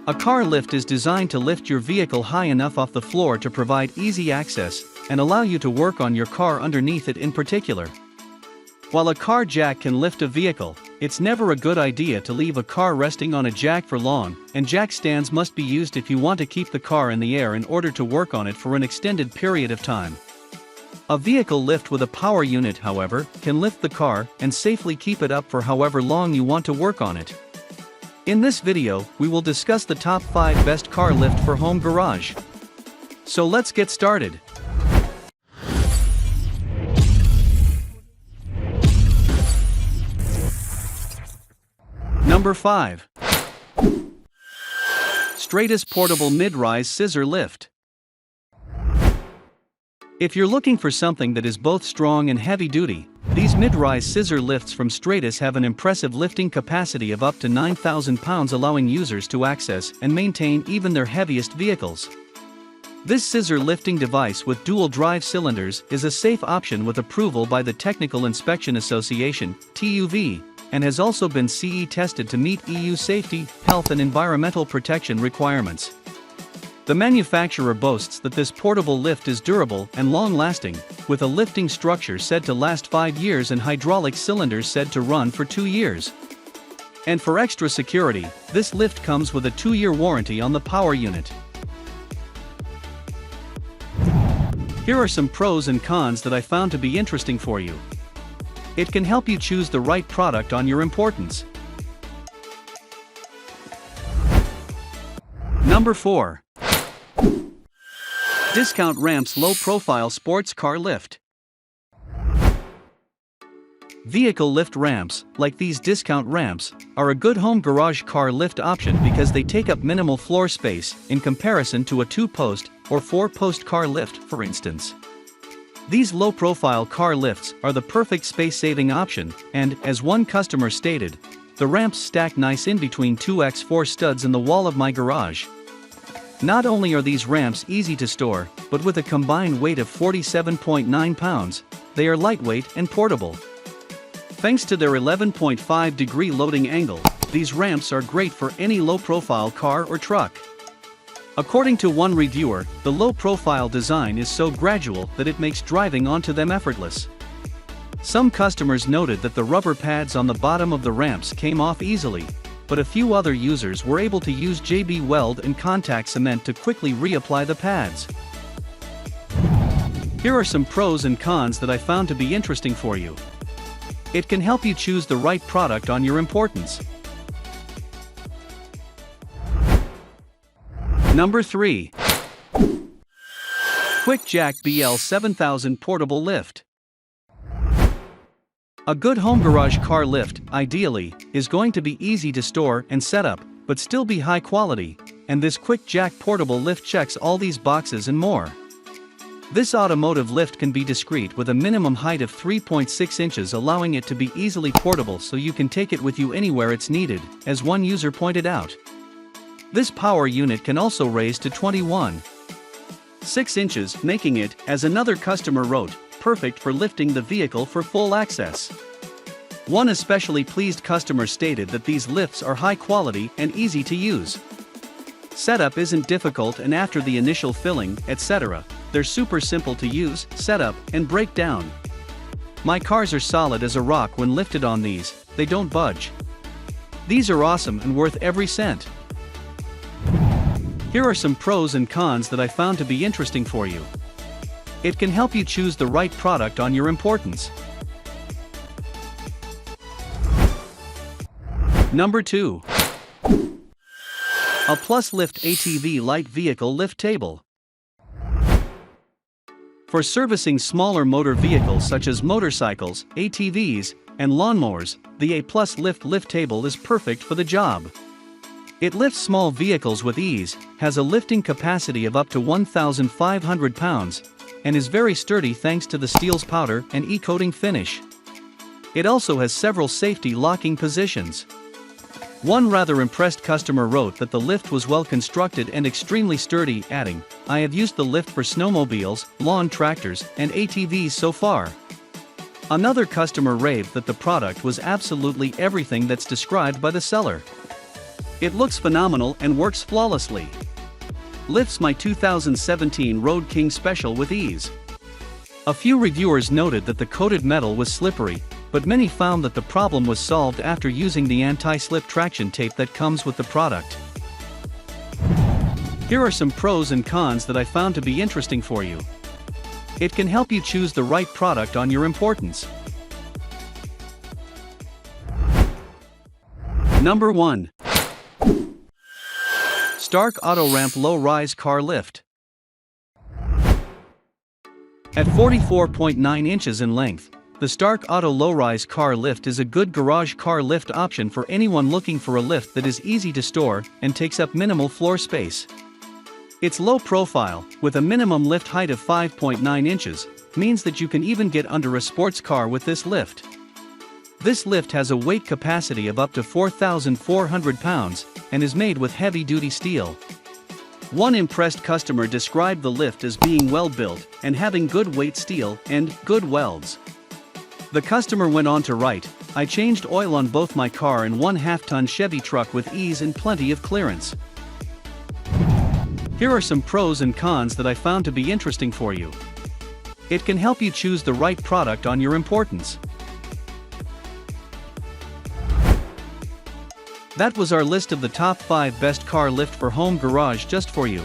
A car lift is designed to lift your vehicle high enough off the floor to provide easy access and allow you to work on your car underneath it in particular. While a car jack can lift a vehicle, it's never a good idea to leave a car resting on a jack for long, and jack stands must be used if you want to keep the car in the air in order to work on it for an extended period of time. A vehicle lift with a power unit, however, can lift the car and safely keep it up for however long you want to work on it. In this video, we will discuss the top 5 best car lift for home garage. So let's get started. Number 5. STRATUS Portable Mid-Rise Scissor Lift. If you're looking for something that is both strong and heavy-duty, these mid-rise scissor lifts from STRATUS have an impressive lifting capacity of up to 9,000 pounds, allowing users to access and maintain even their heaviest vehicles. This scissor lifting device with dual drive cylinders is a safe option with approval by the Technical Inspection Association, TÜV, and has also been CE tested to meet EU safety, health and environmental protection requirements. The manufacturer boasts that this portable lift is durable and long-lasting, with a lifting structure said to last 5 years and hydraulic cylinders said to run for 2 years. And for extra security, this lift comes with a 2-year warranty on the power unit. Here are some pros and cons that I found to be interesting for you. It can help you choose the right product on your importance. Number 4. Discount Ramps Low Profile Sports Car Lift. Vehicle lift ramps, like these discount ramps, are a good home garage car lift option because they take up minimal floor space in comparison to a 2-post or 4-post car lift, for instance. These low-profile car lifts are the perfect space-saving option, and, as one customer stated, the ramps stack nice in between 2x4 studs in the wall of my garage. Not only are these ramps easy to store, but with a combined weight of 47.9 pounds, they are lightweight and portable. Thanks to their 11.5-degree loading angle, these ramps are great for any low-profile car or truck. According to one reviewer, the low-profile design is so gradual that it makes driving onto them effortless. Some customers noted that the rubber pads on the bottom of the ramps came off easily, but a few other users were able to use JB Weld and contact cement to quickly reapply the pads. Here are some pros and cons that I found to be interesting for you. It can help you choose the right product on your importance. Number 3. QuickJack BL7000 Portable Lift. A good home garage car lift, ideally, is going to be easy to store and set up, but still be high quality, and this QuickJack portable lift checks all these boxes and more. This automotive lift can be discreet with a minimum height of 3.6 inches, allowing it to be easily portable so you can take it with you anywhere it's needed, as one user pointed out. This power unit can also raise to 21.6 inches, making it, as another customer wrote, perfect for lifting the vehicle for full access. One especially pleased customer stated that these lifts are high quality and easy to use. Setup isn't difficult, and after the initial filling, etc., they're super simple to use, set up, and break down. My cars are solid as a rock when lifted on these, they don't budge. These are awesome and worth every cent. Here are some pros and cons that I found to be interesting for you. It can help you choose the right product on your importance. Number 2. APlusLift ATV Light Vehicle Lift Table. For servicing smaller motor vehicles such as motorcycles, ATVs, and lawnmowers, the APlusLift lift table is perfect for the job. It lifts small vehicles with ease, has a lifting capacity of up to 1,500 pounds, and is very sturdy thanks to the steel's powder and e-coating finish. It also has several safety locking positions. One rather impressed customer wrote that the lift was well constructed and extremely sturdy, adding, "I have used the lift for snowmobiles, lawn tractors, and ATVs so far." Another customer raved that the product was absolutely everything that's described by the seller. It looks phenomenal and works flawlessly. Lifts my 2017 Road King Special with ease. A few reviewers noted that the coated metal was slippery, but many found that the problem was solved after using the anti-slip traction tape that comes with the product. Here are some pros and cons that I found to be interesting for you. It can help you choose the right product on your importance. Number 1. Stark Auto Ramp Low Rise Car Lift. At 44.9 inches in length, the Stark Auto Low Rise Car Lift is a good garage car lift option for anyone looking for a lift that is easy to store and takes up minimal floor space. Its low profile, with a minimum lift height of 5.9 inches, means that you can even get under a sports car with this lift. This lift has a weight capacity of up to 4,400 pounds and is made with heavy-duty steel. One impressed customer described the lift as being well built and having good weight steel and good welds. The customer went on to write, "I changed oil on both my car and 1/2-ton Chevy truck with ease and plenty of clearance." Here are some pros and cons that I found to be interesting for you. It can help you choose the right product on your importance. That was our list of the top 5 best car lift for home garage just for you.